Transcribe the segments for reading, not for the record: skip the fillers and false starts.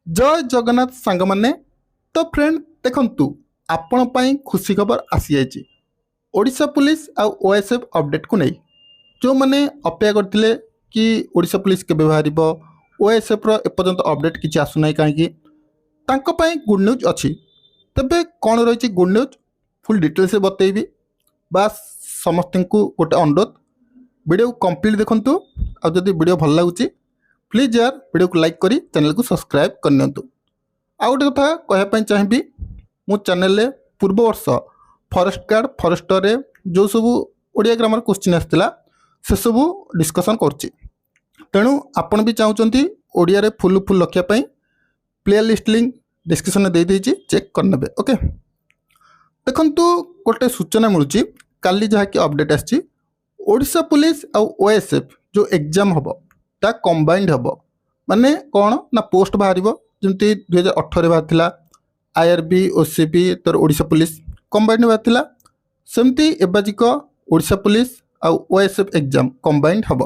जय जगन्नाथ सांग माने। तो फ्रेंड देखंतु आपण पई खुशी खबर आसी जाइए। ओडिशा पुलिस आ ओएसएफ अपडेट को नहीं जो मैंने अपेक्षा करते कि ओडिशा पुलिस केबे बाहर ओएसएफ रो एपर्यंत अपडेट किसी आसुना कहीं गुड न्यूज अच्छी। तेबे कौन रही गुड न्यूज फुल डिटेल से बतेबी। बास समस्त को गोटे अनुरोध वीडियो कंप्लीट देखंतु। आ जदि वीडियो भल लगुच प्लीज यार वीडियो को लाइक करी चैनल को सब्सक्राइब करनी। आउ गोटे कथा कहवाई चाहिए मो चैनल पूर्व वर्ष फॉरेस्ट गार्ड फॉरेस्टर रे जो सब ओडिया ग्रामर क्वेश्चन आसाला से सब डिस्कसन करुच्ची। तेणु आपण भी चाहते ओडिया रे फुल फुल रखापी प्ले लिस्ट लिंक डिस्क्रिप्शन में दे देइछि चेक करने। ओके देखंतु गोटे सूचना मिलूँ काली जहाँकि अपडेट आसी ओडिशा पुलिस आ ओएसएफ जो एग्जाम हम ता कंबाइंड हम माने कौन ना पोस्ट बाहर जमी 2018 बाहर आईआरबी ओसीबी तर ओडिशा पुलिस कंबाइंड बाहर सेमती एबाजिक ओडिशा पुलिस आ ओएसएफ एग्जाम कंबाइंड हम।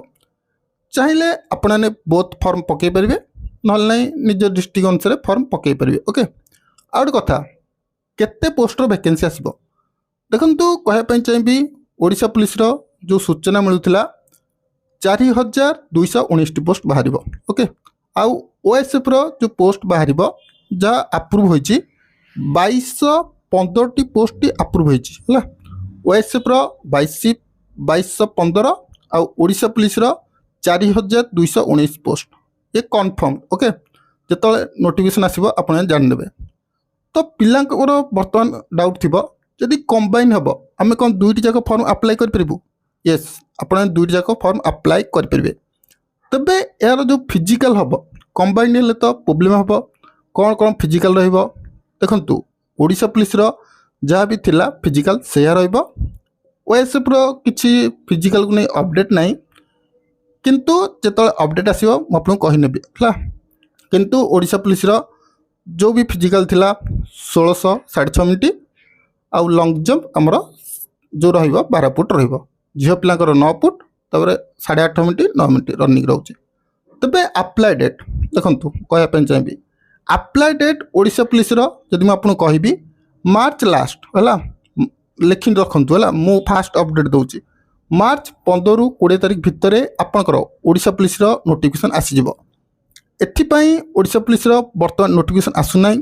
चाहिए आपने बोथ फॉर्म पकई पारे ना निज डिस्ट्रिक्ट अनुसार फॉर्म पकई पारे। ओके आ गए कथा केते पोस्टर वैकेंसी आसो देखु कहवाई चाहिए ओडिशा पुलिस रो जो सूचना मिलूला 4219 पोस्ट बाहर। ओके आउ ओएसएफ रो जो पोस्ट बाहर जहाँ अप्रूव होती 2215 पोस्ट अप्रूव होती ओएसएफ रो 2215 आउ ओडिशा पुलिस रो 4219 पोस्ट ये कन्फर्म। ओके जो नोटिफिकेशन आसो आप जानते। तो पिला बर्तमान डाउट थी जदि कंबाइन हम आम कौन दुईटी जाक फॉर्म अप्लाई करूँ। येस आप दुईटी जाक फॉर्म अप्लाई करेंगे। तेबे यार जो फिजिकल हम कंबाइन हेल्ले तो प्रोब्लेम हम कौन कौन फिजिकल देखंतु ओडिशा पुलिस रो जहाँ भी थिला फिजिकल से ओएसएफ रो किछि फिजिकल को नहीं अपडेट नहीं किंतु जो अपडेट आसो मुझे कहनेबी है। किंतु ओडिशा पुलिस रो जो भी फिजिकल थिला 1600 6.5 मिनट आउ लंग जंप आमर जो रहा 12 फुट झील पिलांकर 9 फुट तापर 8.5 मिनट 9 मिनट रनिंग रोचे। तेबे अप्लाई डेट देखंतु कहवाई चाहिए अप्लाई डेट ओडिशा पुलिस रो जदि मुझे कहबी मार्च लास्ट है लिखि रखु है मु फास्ट अपडेट दूसरी मार्च 15 ରୁ 20 तारीख भितर आपंकर ओडिशा पुलिस रो नोटिफिकेशन आसीज। एथिपाई ओडिशा पुलिस रो बर्तमान नोटिफिकेशन आसुना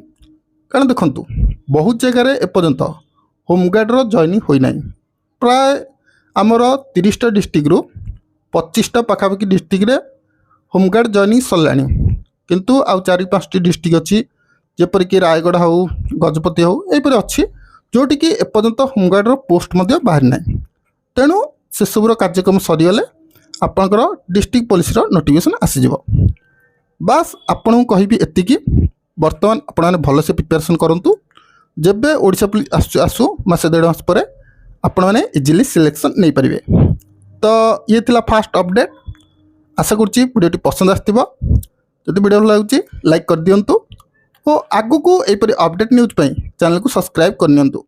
कारण देखंतु बहुत जगह एपर्यंत होमगार्ड रो जॉइनिंग होई नाही। प्राय आमर 30टा डिस्ट्रिक्ट रु 25टा पाखापाखि डिस्ट्रिक्ट रे होमगार्ड जॉइनिंग सरलानी किंतु आउ 4-5टी डिस्ट्रिक्ट अच्छी जेपरिक रायगढ़ हो गजपति हो यहीपर अच्छी जोटि कि एपर्यंत होमगार्ड रो पोस्ट मध्य बाहर ना। तेणु से सबूर कार्यक्रम सरीगले आपंकर डिस्ट्रिक्ट पुलिस रो नोटिफिकेशन आसीज। बास आपन को कहबी एतिकी बर्तमान आपने भल से प्रिपेरेसन करूँ जेबे ओडिशा पुलिस आसू मासे 1.5 मास पर आपण मैंने इजिली सिलेक्शन नहीं पारे। तो ये थिला फास्ट अपडेट आशा करुच्ची वीडियो पसंद आसो जदि वीडियो भल लगे लाइक कर दिंतु और आगु को यहपरी अपडेट न्यूज चैनल को सब्सक्राइब करनियंतु।